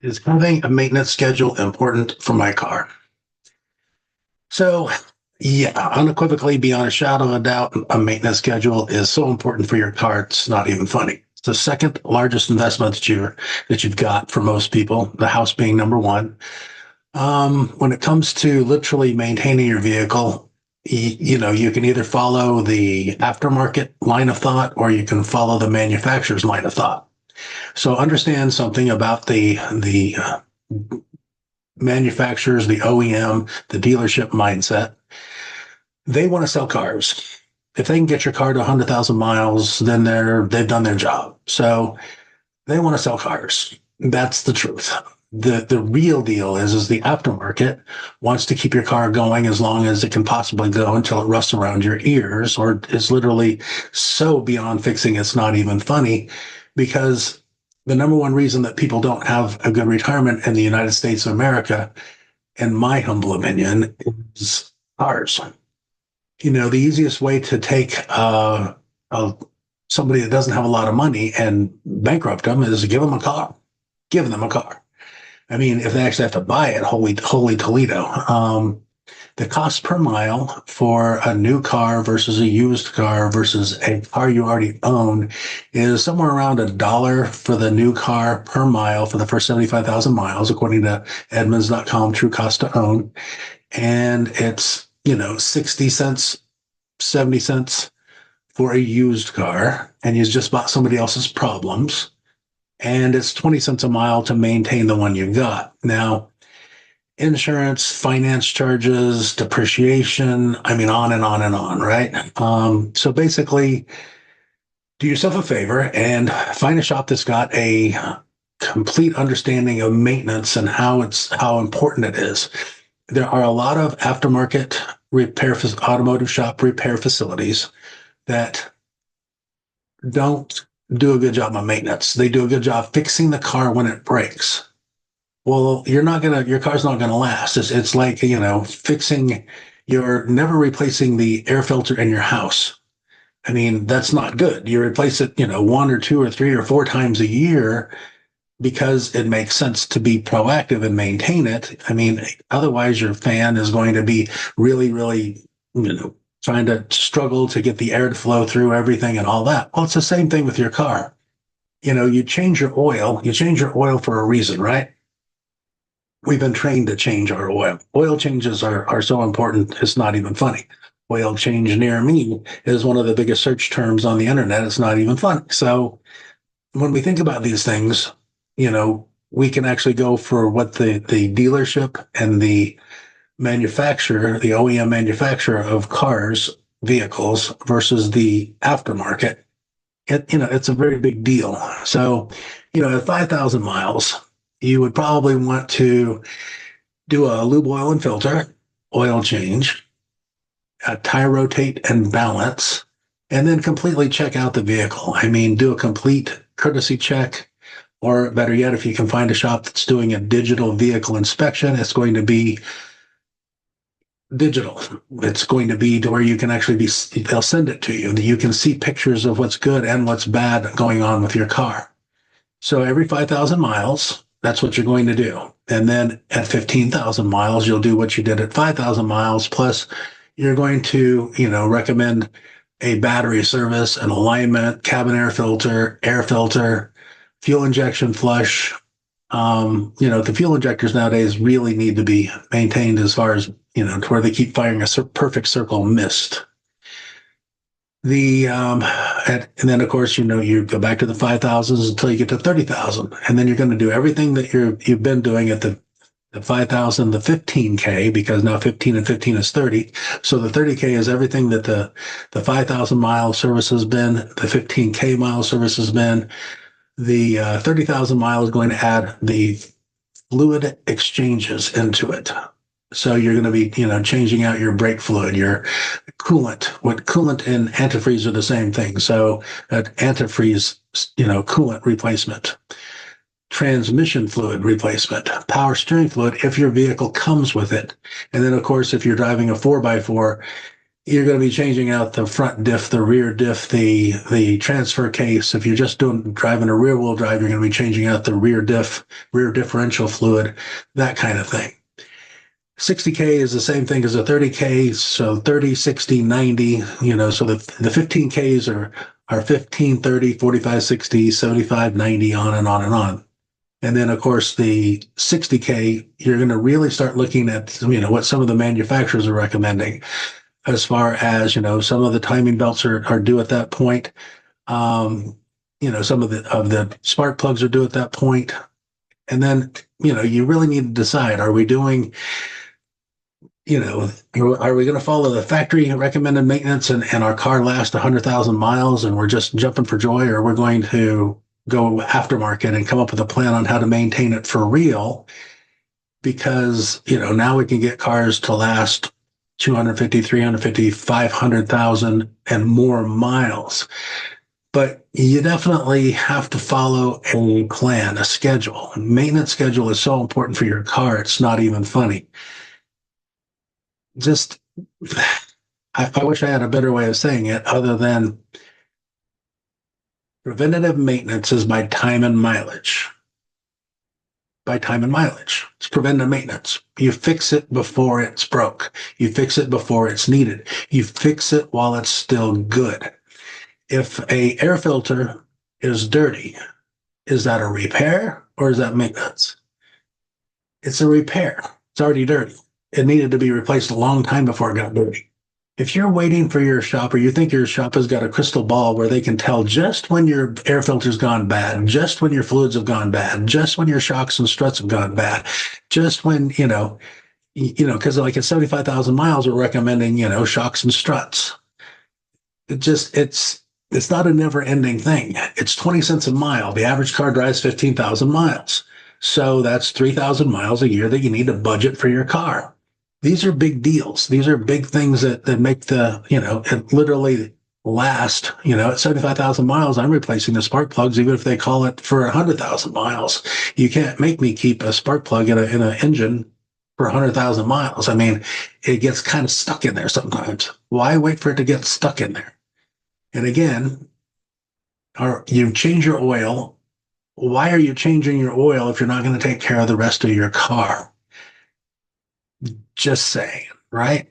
Is having a maintenance schedule important for my car? So, yeah, unequivocally, beyond a shadow of a doubt, a maintenance schedule is so important for your car. It's not even funny. It's the second largest investment that you've got for most people. The house being number one. When it comes to literally maintaining your vehicle, you can either follow the aftermarket line of thought or you can follow the manufacturer's line of thought. So understand something about the manufacturers, the OEM, the dealership mindset. They want to sell cars. If they can get your car to 100,000 miles, then they've done their job. So they want to sell cars. That's the truth. The real deal is the aftermarket wants to keep your car going as long as it can possibly go until it rusts around your ears or is literally so beyond fixing it's not even funny, because the number one reason that people don't have a good retirement in the United States of America, in my humble opinion, is cars. The easiest way to take a somebody that doesn't have a lot of money and bankrupt them is to give them a car. Give them a car. I mean, if they actually have to buy it, holy Toledo. The cost per mile for a new car versus a used car versus a car you already own is somewhere around $1 for the new car per mile for the first 75,000 miles, according to Edmunds.com, true cost to own. And it's, 60 cents, 70 cents for a used car, and you just bought somebody else's problems. And it's 20 cents a mile to maintain the one you got. Now, insurance, finance charges, depreciation, I mean, on and on and on, right? So basically, do yourself a favor and find a shop that's got a complete understanding of maintenance and how important it is. There are a lot of aftermarket automotive shop repair facilities that don't do a good job on maintenance. They do a good job fixing the car when it breaks. Well, your car's not gonna last. It's like, you're never replacing the air filter in your house. I mean, that's not good. You replace it, one or two or three or four times a year because it makes sense to be proactive and maintain it. I mean, otherwise your fan is going to be really, really, trying to struggle to get the air to flow through everything and all that. Well, it's the same thing with your car. You change your oil. You change your oil for a reason, right? We've been trained to change our oil. Oil changes are so important, it's not even funny. Oil change near me is one of the biggest search terms on the internet. It's not even funny. So when we think about these things, we can actually go for what the dealership and the manufacturer, the OEM manufacturer of cars, vehicles versus the aftermarket. It's a very big deal. So, at 5,000 miles, you would probably want to do a lube oil and filter, oil change, a tire rotate and balance, and then completely check out the vehicle. I mean, do a complete courtesy check, or better yet, if you can find a shop that's doing a digital vehicle inspection, it's going to be digital. It's going to be to where you can actually they'll send it to you. You can see pictures of what's good and what's bad going on with your car. So every 5,000 miles, that's what you're going to do. And then at 15,000 miles, you'll do what you did at 5,000 miles. Plus, you're going to, recommend a battery service, an alignment, cabin air filter, fuel injection flush. The fuel injectors nowadays really need to be maintained as far as, to where they keep firing a perfect circle mist. And then of course, you go back to the 5,000s until you get to 30,000. And then you're going to do everything that you've been doing at the 5,000, the 15K, because now 15 and 15 is 30. So the 30K is everything that the 5,000 mile service has been, the 15K mile service has been. The 30,000 mile is going to add the fluid exchanges into it. So you're going to be, changing out your brake fluid, your coolant. What coolant and antifreeze are the same thing. So that antifreeze, coolant replacement, transmission fluid replacement, power steering fluid if your vehicle comes with it. And then, of course, if you're driving a 4x4, you're going to be changing out the front diff, the rear diff, the transfer case. If you're just driving a rear wheel drive, you're going to be changing out the rear diff, rear differential fluid, that kind of thing. 60K is the same thing as a 30K. So 30, 60, 90, so the 15Ks are 15, 30, 45, 60, 75, 90, on and on and on. And then, of course, the 60K, you're going to really start looking at, what some of the manufacturers are recommending as far as, some of the timing belts are due at that point. Some of the spark plugs are due at that point. And then, you really need to decide, are we doing, are we going to follow the factory recommended maintenance and our car lasts 100,000 miles and we're just jumping for joy, or we're going to go aftermarket and come up with a plan on how to maintain it for real? Because, now we can get cars to last 250, 350, 500,000 and more miles. But you definitely have to follow a plan, a schedule. Maintenance schedule is so important for your car. It's not even funny. Just, I wish I had a better way of saying it other than preventative maintenance is by time and mileage. By time and mileage. It's preventative maintenance. You fix it before it's broke. You fix it before it's needed. You fix it while it's still good. If a air filter is dirty, is that a repair or is that maintenance? It's a repair. It's already dirty. It needed to be replaced a long time before it got dirty. If you're waiting for your shop, or you think your shop has got a crystal ball where they can tell just when your air filter's gone bad, just when your fluids have gone bad, just when your shocks and struts have gone bad, just when, because like at 75,000 miles, we're recommending, shocks and struts. It's not a never ending thing. It's 20 cents a mile. The average car drives 15,000 miles. So that's 3,000 miles a year that you need to budget for your car. These are big deals. These are big things that make it literally last, at 75,000 miles, I'm replacing the spark plugs, even if they call it for 100,000 miles. You can't make me keep a spark plug in an engine for 100,000 miles. I mean, it gets kind of stuck in there sometimes. Why wait for it to get stuck in there? And again, you change your oil. Why are you changing your oil if you're not going to take care of the rest of your car? Just saying, right?